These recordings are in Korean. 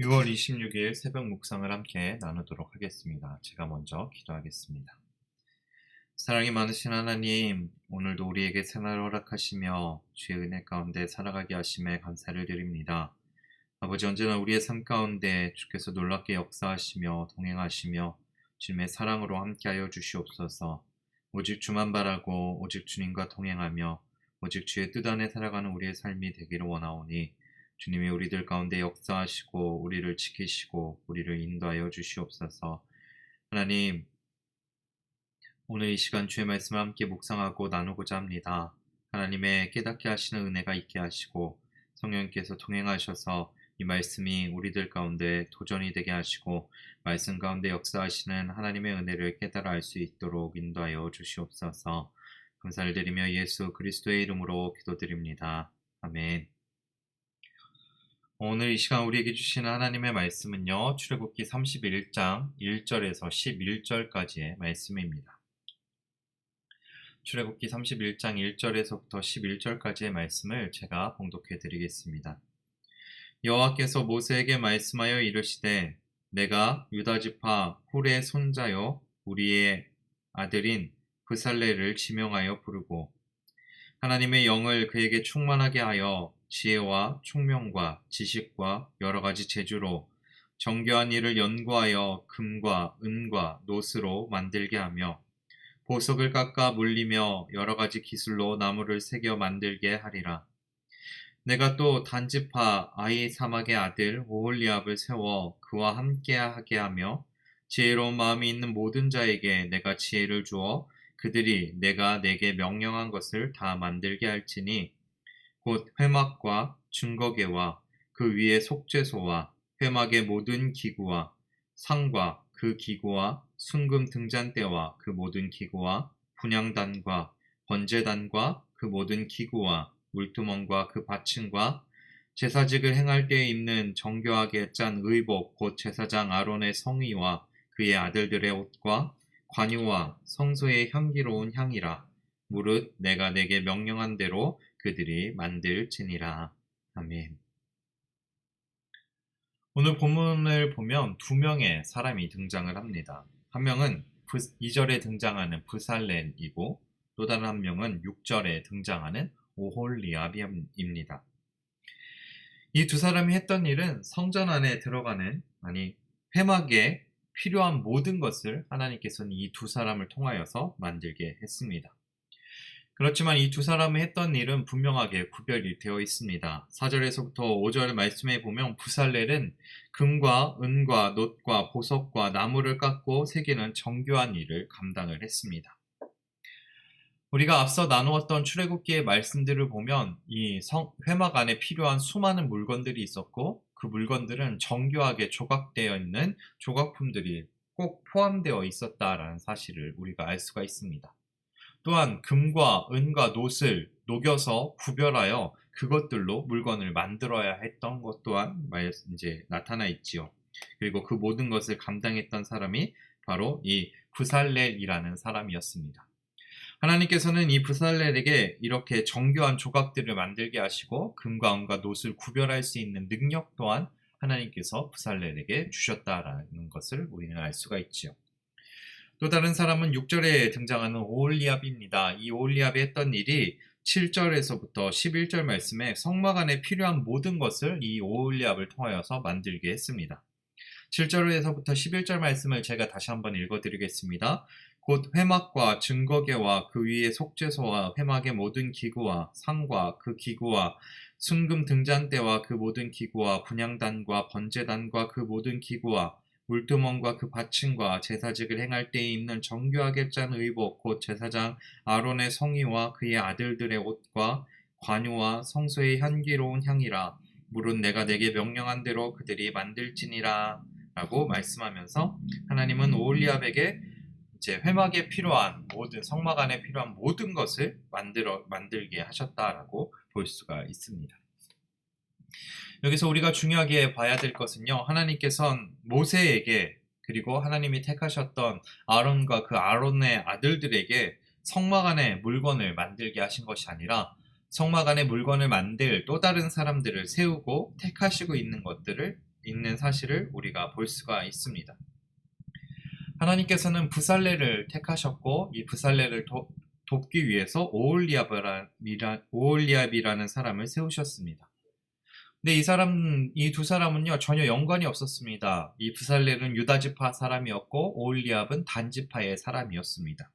6월 26일 새벽 묵상을 함께 나누도록 하겠습니다. 제가 먼저 기도하겠습니다. 사랑이 많으신 하나님, 오늘도 우리에게 생활을 허락하시며 주의 은혜 가운데 살아가게 하심에 감사를 드립니다. 아버지, 언제나 우리의 삶 가운데 주께서 놀랍게 역사하시며 동행하시며 주님의 사랑으로 함께하여 주시옵소서. 오직 주만 바라고 오직 주님과 동행하며 오직 주의 뜻 안에 살아가는 우리의 삶이 되기를 원하오니 주님이 우리들 가운데 역사하시고 우리를 지키시고 우리를 인도하여 주시옵소서. 하나님, 오늘 이 시간 주의 말씀을 함께 묵상하고 나누고자 합니다. 하나님의 깨닫게 하시는 은혜가 있게 하시고 성령께서 동행하셔서 이 말씀이 우리들 가운데 도전이 되게 하시고 말씀 가운데 역사하시는 하나님의 은혜를 깨달아 알 수 있도록 인도하여 주시옵소서. 감사를 드리며 예수 그리스도의 이름으로 기도드립니다. 아멘. 오늘 이 시간 우리에게 주시는 하나님의 말씀은요, 출애굽기 31장 1절에서 11절까지의 말씀입니다. 출애굽기 31장 1절에서부터 11절까지의 말씀을 제가 봉독해 드리겠습니다. 여호와께서 모세에게 말씀하여 이르시되 내가 유다지파 훌의 손자요 우리의 아들인 브살레를 지명하여 부르고 하나님의 영을 그에게 충만하게 하여 지혜와 총명과 지식과 여러 가지 재주로 정교한 일을 연구하여 금과 은과 노스로 만들게 하며 보석을 깎아 물리며 여러 가지 기술로 나무를 새겨 만들게 하리라. 내가 또 단지파 아히사막의 아들 오홀리압을 세워 그와 함께하게 하며 지혜로운 마음이 있는 모든 자에게 내가 지혜를 주어 그들이 내가 내게 명령한 것을 다 만들게 할지니 곧 회막과 증거계와 그 위에 속죄소와 회막의 모든 기구와 상과 그 기구와 순금 등잔대와 그 모든 기구와 분향단과 번제단과 그 모든 기구와 물두멍과 그 받침과 제사직을 행할 때에 입는 정교하게 짠 의복 곧 제사장 아론의 성의와 그의 아들들의 옷과 관유와 성소의 향기로운 향이라. 무릇 내가 내게 명령한 대로 그들이 만들지니라. 아멘. 오늘 본문을 보면 두 명의 사람이 등장을 합니다. 한 명은 2절에 등장하는 브살렐이고 또 다른 한 명은 6절에 등장하는 오홀리압입니다. 이 두 사람이 했던 일은 성전 안에 들어가는 회막에 필요한 모든 것을 하나님께서는 이 두 사람을 통하여서 만들게 했습니다. 그렇지만 이 두 사람이 했던 일은 분명하게 구별이 되어 있습니다. 4절에서부터 5절 말씀에 보면 브살렐은 금과 은과 놋과 보석과 나무를 깎고 새기는 정교한 일을 감당을 했습니다. 우리가 앞서 나누었던 출애굽기의 말씀들을 보면 이 회막 안에 필요한 수많은 물건들이 있었고 그 물건들은 정교하게 조각되어 있는 조각품들이 꼭 포함되어 있었다라는 사실을 우리가 알 수가 있습니다. 또한 금과 은과 놋을 녹여서 구별하여 그것들로 물건을 만들어야 했던 것 또한 이제 나타나 있지요. 그리고 그 모든 것을 감당했던 사람이 바로 이 브살렐이라는 사람이었습니다. 하나님께서는 이 브살렐에게 이렇게 정교한 조각들을 만들게 하시고 금과 은과 놋을 구별할 수 있는 능력 또한 하나님께서 브살렐에게 주셨다라는 것을 우리는 알 수가 있지요. 또 다른 사람은 6절에 등장하는 오홀리압입니다. 이 오홀리압이 했던 일이 7절에서부터 11절 말씀에 성막 안에 필요한 모든 것을 이 오홀리압을 통하여서 만들게 했습니다. 7절에서부터 11절 말씀을 제가 다시 한번 읽어드리겠습니다. 곧 회막과 증거계와 그 위에 속죄소와 회막의 모든 기구와 상과 그 기구와 순금 등잔대와 그 모든 기구와 분향단과 번제단과 그 모든 기구와 물두멍과 그 받침과 제사직을 행할 때에 입는 정교하게 짠 의복 곧 제사장 아론의 성의와 그의 아들들의 옷과 관유와 성소의 향기로운 향이라. 물은 내가 내게 명령한 대로 그들이 만들지니라 라고 말씀하면서 하나님은 오홀리압에게 이제 회막에 필요한 모든 성막 안에 필요한 모든 것을 만들게 하셨다라고 볼 수가 있습니다. 여기서 우리가 중요하게 봐야 될 것은요, 하나님께서는 모세에게 그리고 하나님이 택하셨던 아론과 그 아론의 아들들에게 성막 안에 물건을 만들게 하신 것이 아니라 성막 안에 물건을 만들 또 다른 사람들을 세우고 택하시고 있는 것들을 있는 사실을 우리가 볼 수가 있습니다. 하나님께서는 부살레를 택하셨고 이 부살레를 돕기 위해서 오홀리압이라는 사람을 세우셨습니다. 근데 이 두 사람은요 전혀 연관이 없었습니다. 이 부살렐은 유다지파 사람이었고 오홀리압은 단지파의 사람이었습니다.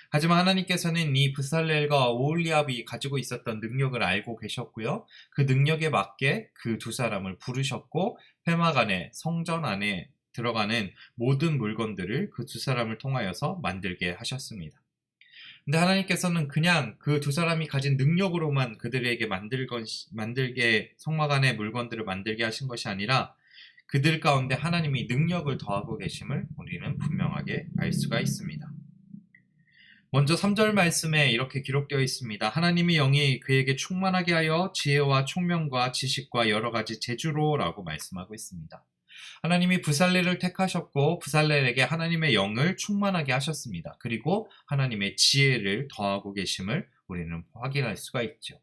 하지만 하나님께서는 이 부살렐과 오홀리압이 가지고 있었던 능력을 알고 계셨고요. 그 능력에 맞게 그 두 사람을 부르셨고 회막 안에 성전 안에 들어가는 모든 물건들을 그 두 사람을 통하여서 만들게 하셨습니다. 근데 하나님께서는 그냥 그 두 사람이 가진 능력으로만 그들에게 만들게 성막 안에 물건들을 만들게 하신 것이 아니라 그들 가운데 하나님이 능력을 더하고 계심을 우리는 분명하게 알 수가 있습니다. 먼저 3절 말씀에 이렇게 기록되어 있습니다. 하나님의 영이 그에게 충만하게 하여 지혜와 총명과 지식과 여러 가지 재주로라고 말씀하고 있습니다. 하나님이 부살렐을 택하셨고 부살렐에게 하나님의 영을 충만하게 하셨습니다. 그리고 하나님의 지혜를 더하고 계심을 우리는 확인할 수가 있죠.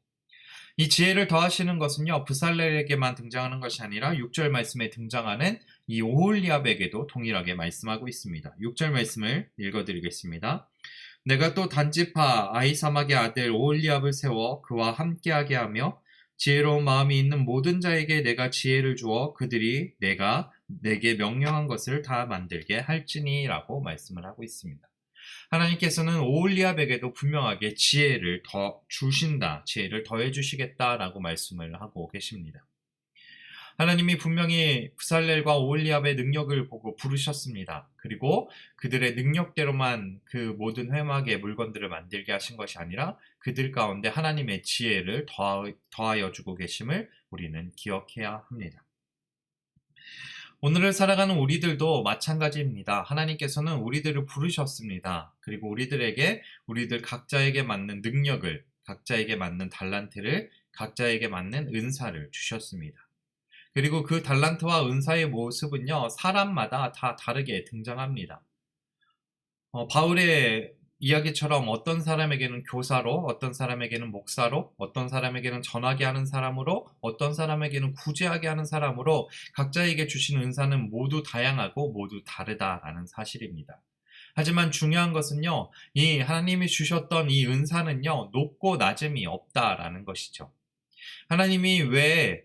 이 지혜를 더하시는 것은요 부살렐에게만 등장하는 것이 아니라 6절 말씀에 등장하는 이 오홀리압에게도 동일하게 말씀하고 있습니다. 6절 말씀을 읽어드리겠습니다. 내가 또 단지파 아히사막의 아들 오홀리압을 세워 그와 함께하게 하며 지혜로운 마음이 있는 모든 자에게 내가 지혜를 주어 그들이 내가 내게 명령한 것을 다 만들게 할지니 라고 말씀을 하고 있습니다. 하나님께서는 오홀리압에게도 분명하게 지혜를 더 주신다, 지혜를 더해 주시겠다라고 말씀을 하고 계십니다. 하나님이 분명히 부살렐과 오홀리압의 능력을 보고 부르셨습니다. 그리고 그들의 능력대로만 그 모든 회막의 물건들을 만들게 하신 것이 아니라 그들 가운데 하나님의 지혜를 더하여 주고 계심을 우리는 기억해야 합니다. 오늘을 살아가는 우리들도 마찬가지입니다. 하나님께서는 우리들을 부르셨습니다. 그리고 우리들 각자에게 맞는 능력을, 각자에게 맞는 달란트를, 각자에게 맞는 은사를 주셨습니다. 그리고 그 달란트와 은사의 모습은요, 사람마다 다 다르게 등장합니다. 바울의 이야기처럼 어떤 사람에게는 교사로, 어떤 사람에게는 목사로, 어떤 사람에게는 전하게 하는 사람으로, 어떤 사람에게는 구제하게 하는 사람으로 각자에게 주신 은사는 모두 다양하고 모두 다르다라는 사실입니다. 하지만 중요한 것은요, 이 하나님이 주셨던 이 은사는요, 높고 낮음이 없다라는 것이죠. 하나님이 왜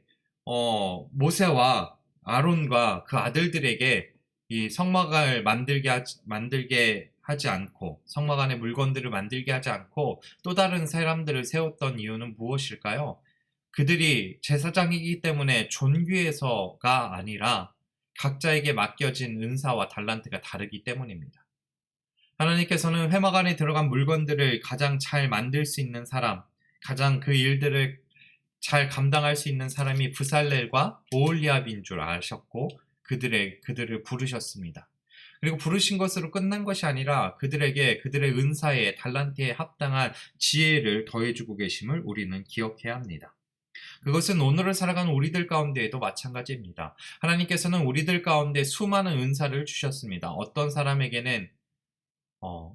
모세와 아론과 그 아들들에게 이 성막을 만들게 하지 않고 성막 안에 물건들을 만들게 하지 않고 또 다른 사람들을 세웠던 이유는 무엇일까요? 그들이 제사장이기 때문에 존귀해서가 아니라 각자에게 맡겨진 은사와 달란트가 다르기 때문입니다. 하나님께서는 회막 안에 들어간 물건들을 가장 잘 만들 수 있는 사람, 가장 그 일들을 잘 감당할 수 있는 사람이 부살렐과 오홀리압인 줄 아셨고 그들을 부르셨습니다. 그리고 부르신 것으로 끝난 것이 아니라 그들에게 그들의 은사에 달란트에 합당한 지혜를 더해주고 계심을 우리는 기억해야 합니다. 그것은 오늘을 살아가는 우리들 가운데에도 마찬가지입니다. 하나님께서는 우리들 가운데 수많은 은사를 주셨습니다. 어떤 사람에게는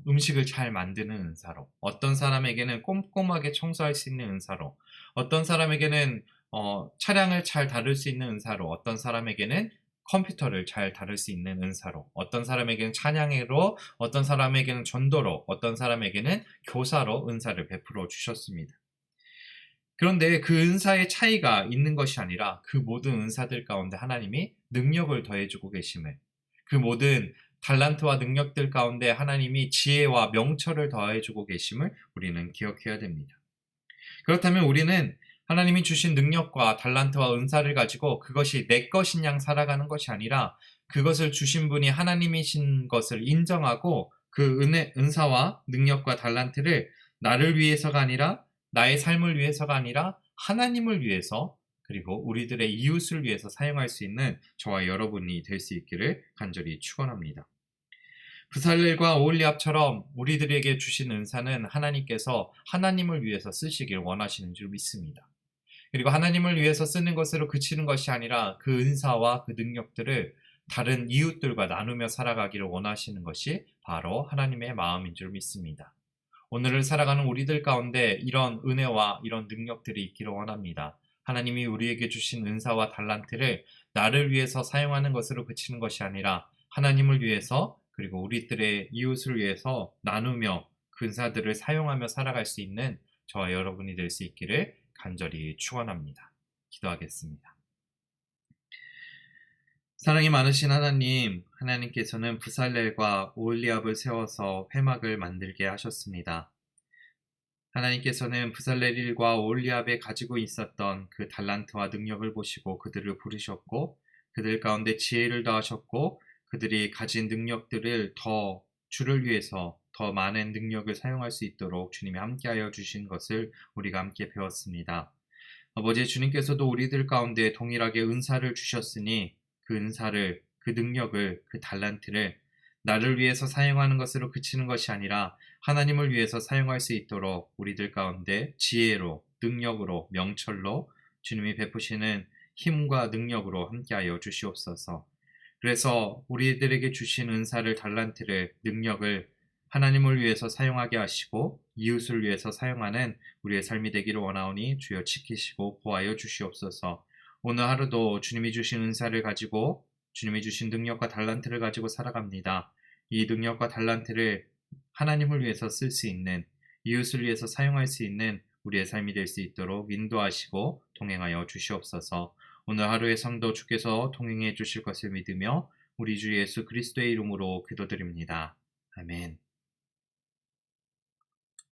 음식을 잘 만드는 은사로, 어떤 사람에게는 꼼꼼하게 청소할 수 있는 은사로, 어떤 사람에게는 차량을 잘 다룰 수 있는 은사로, 어떤 사람에게는 컴퓨터를 잘 다룰 수 있는 은사로, 어떤 사람에게는 찬양으로, 어떤 사람에게는 전도로, 어떤 사람에게는 교사로 은사를 베풀어 주셨습니다. 그런데 그 은사의 차이가 있는 것이 아니라 그 모든 은사들 가운데 하나님이 능력을 더해주고 계심을, 그 모든 달란트와 능력들 가운데 하나님이 지혜와 명철을 더해주고 계심을 우리는 기억해야 됩니다. 그렇다면 우리는 하나님이 주신 능력과 달란트와 은사를 가지고 그것이 내 것인 양 살아가는 것이 아니라 그것을 주신 분이 하나님이신 것을 인정하고 그 은사와 능력과 달란트를 나를 위해서가 아니라 나의 삶을 위해서가 아니라 하나님을 위해서 그리고 우리들의 이웃을 위해서 사용할 수 있는 저와 여러분이 될 수 있기를 간절히 축원합니다. 부살렐과 오홀리압처럼 우리들에게 주신 은사는 하나님께서 하나님을 위해서 쓰시길 원하시는 줄 믿습니다. 그리고 하나님을 위해서 쓰는 것으로 그치는 것이 아니라 그 은사와 그 능력들을 다른 이웃들과 나누며 살아가기를 원하시는 것이 바로 하나님의 마음인 줄 믿습니다. 오늘을 살아가는 우리들 가운데 이런 은혜와 이런 능력들이 있기를 원합니다. 하나님이 우리에게 주신 은사와 달란트를 나를 위해서 사용하는 것으로 그치는 것이 아니라 하나님을 위해서 그리고 우리들의 이웃을 위해서 나누며 그 은사들을 사용하며 살아갈 수 있는 저와 여러분이 될 수 있기를 간절히 축원합니다. 기도하겠습니다. 사랑이 많으신 하나님, 하나님께서는 부살렐과 오홀리압을 세워서 회막을 만들게 하셨습니다. 하나님께서는 부살렐과 오홀리압에 가지고 있었던 그 달란트와 능력을 보시고 그들을 부르셨고 그들 가운데 지혜를 더하셨고 그들이 가진 능력들을 더 주를 위해서 더 많은 능력을 사용할 수 있도록 주님이 함께하여 주신 것을 우리가 함께 배웠습니다. 아버지 주님께서도 우리들 가운데 동일하게 은사를 주셨으니 그 은사를, 그 능력을, 그 달란트를 나를 위해서 사용하는 것으로 그치는 것이 아니라 하나님을 위해서 사용할 수 있도록 우리들 가운데 지혜로, 능력으로, 명철로 주님이 베푸시는 힘과 능력으로 함께하여 주시옵소서. 그래서 우리들에게 주신 은사를, 달란트를, 능력을 하나님을 위해서 사용하게 하시고 이웃을 위해서 사용하는 우리의 삶이 되기를 원하오니 주여 지키시고 보호하여 주시옵소서. 오늘 하루도 주님이 주신 은사를 가지고 주님이 주신 능력과 달란트를 가지고 살아갑니다. 이 능력과 달란트를 하나님을 위해서 쓸 수 있는, 이웃을 위해서 사용할 수 있는 우리의 삶이 될 수 있도록 인도하시고 동행하여 주시옵소서. 오늘 하루의 삶도 주께서 동행해 주실 것을 믿으며 우리 주 예수 그리스도의 이름으로 기도드립니다. 아멘.